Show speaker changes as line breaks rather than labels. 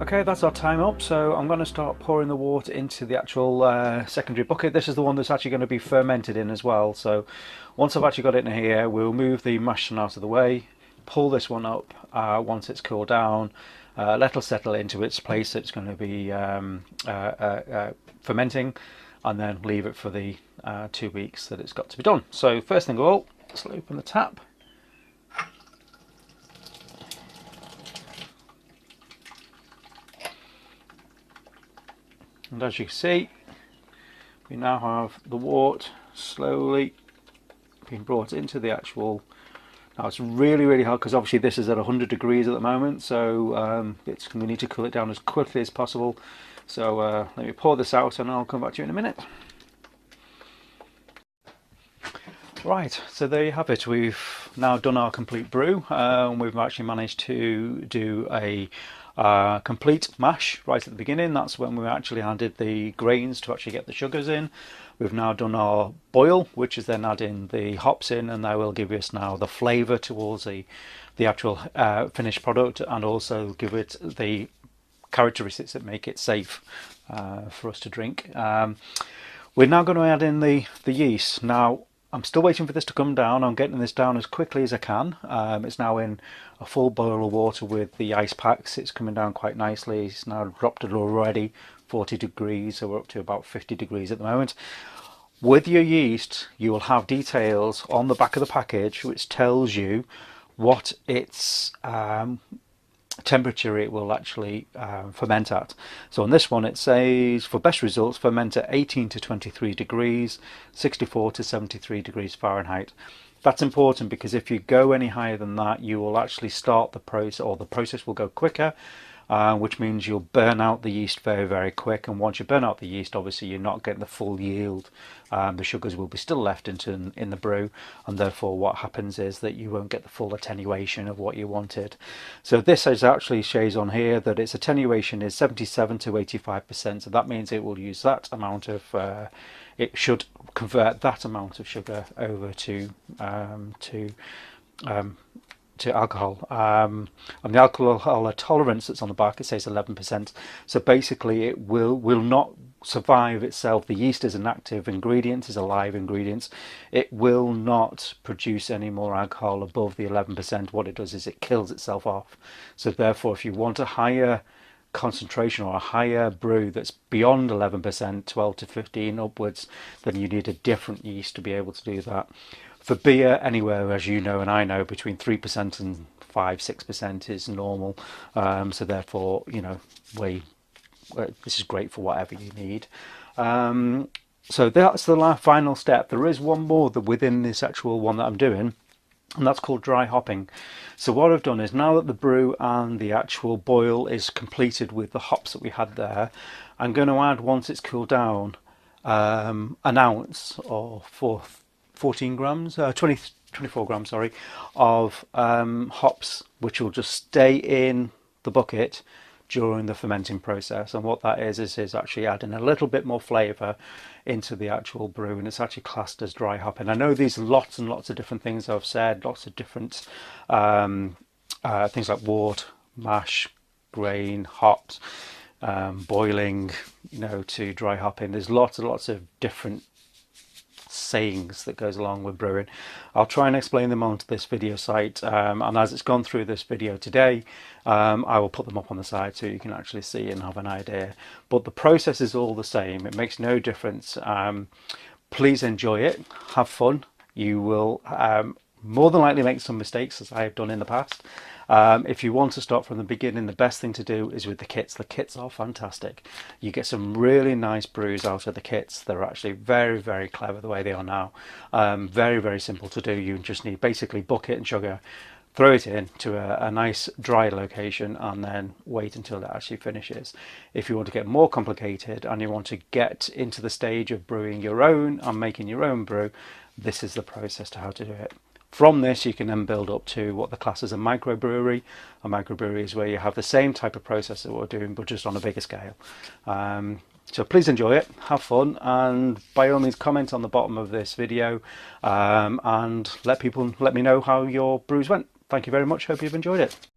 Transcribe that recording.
Okay, that's our time up, so I'm going to start pouring the water into the actual secondary bucket. This is the one that's actually going to be fermented in as well. So once I've actually got it in here, we'll move the mash tun out of the way, pull this one up once it's cooled down, let it settle into its place. It's going to be fermenting, and then leave it for the 2 weeks that it's got to be done. So first thing of all, let's open the tap. And as you can see, we now have the wort slowly being brought into the actual. Now it's really hard because obviously this is at 100 degrees at the moment, so we need to cool it down as quickly as possible. So let me pour this out and I'll come back to you in a minute. Right, so there you have it. We've now done our complete brew. We've actually managed to do a complete mash right at the beginning. That's when we actually added the grains to actually get the sugars in. We've now done our boil, which is then adding the hops in, and that will give us now the flavour towards the actual finished product, and also give it the characteristics that make it safe for us to drink. We're now going to add in the yeast. Now I'm still waiting for this to come down. I'm getting this down as quickly as I can. It's now in a full boil of water with the ice packs. It's coming down quite nicely. It's now dropped it already 40 degrees, so we're up to about 50 degrees at the moment. With your yeast, you will have details on the back of the package which tells you what its temperature it will actually ferment at. So on this one it says for best results ferment at 18 to 23 degrees, 64 to 73 degrees Fahrenheit. That's important because if you go any higher than that, you will actually start the process, or the process will go quicker, which means you'll burn out the yeast very quick. And once you burn out the yeast, obviously you're not getting the full yield. The sugars will be still left in the brew, and therefore what happens is that you won't get the full attenuation of what you wanted. So this is actually shows on here that its attenuation is 77 to 85%. So that means it will use that amount of it should convert that amount of sugar over to alcohol. And the alcohol tolerance that's on the back, it says 11%. So basically it will not survive itself. The yeast is an active ingredient, is a live ingredient. It will not produce any more alcohol above the 11%. What it does is it kills itself off. So therefore, if you want a higher concentration or a higher brew that's beyond 11%, 12 to 15 upwards, then you need a different yeast to be able to do that. For beer, anywhere, as you know and I know, between 3% and 5-6% is normal. So therefore, you know, this is great for whatever you need. So that's the final step. There is one more within this actual one that I'm doing, and that's called dry hopping. So what I've done is, now that the brew and the actual boil is completed with the hops that we had there, I'm going to add, once it's cooled down, an ounce or 14 grams, 24 grams, sorry, of hops, which will just stay in the bucket during the fermenting process. And what that is actually adding a little bit more flavour into the actual brew, and it's actually classed as dry hopping. I know these lots and lots of different things I've said, lots of different things like wort, mash, grain, hops, boiling, you know, to dry hopping. There's lots and lots of different sayings that goes along with brewing. I'll try and explain them onto this video site, and as it's gone through this video today, I will put them up on the side so you can actually see and have an idea. But the process is all the same. It makes no difference. Please enjoy it, have fun. You will more than likely make some mistakes, as I have done in the past. If you want to start from the beginning, the best thing to do is with the kits. The kits are fantastic. You get some really nice brews out of the kits. They're actually very clever the way they are now. Very simple to do. You just need basically bucket and sugar, throw it in to a nice dry location, and then wait until it actually finishes. If you want to get more complicated and you want to get into the stage of brewing your own and making your own brew, this is the process to how to do it. From this, you can then build up to what the class is a microbrewery. A microbrewery is where you have the same type of process that we're doing, but just on a bigger scale. So please enjoy it, have fun, and by all means comment on the bottom of this video, and let me know how your brews went. Thank you very much. Hope you've enjoyed it.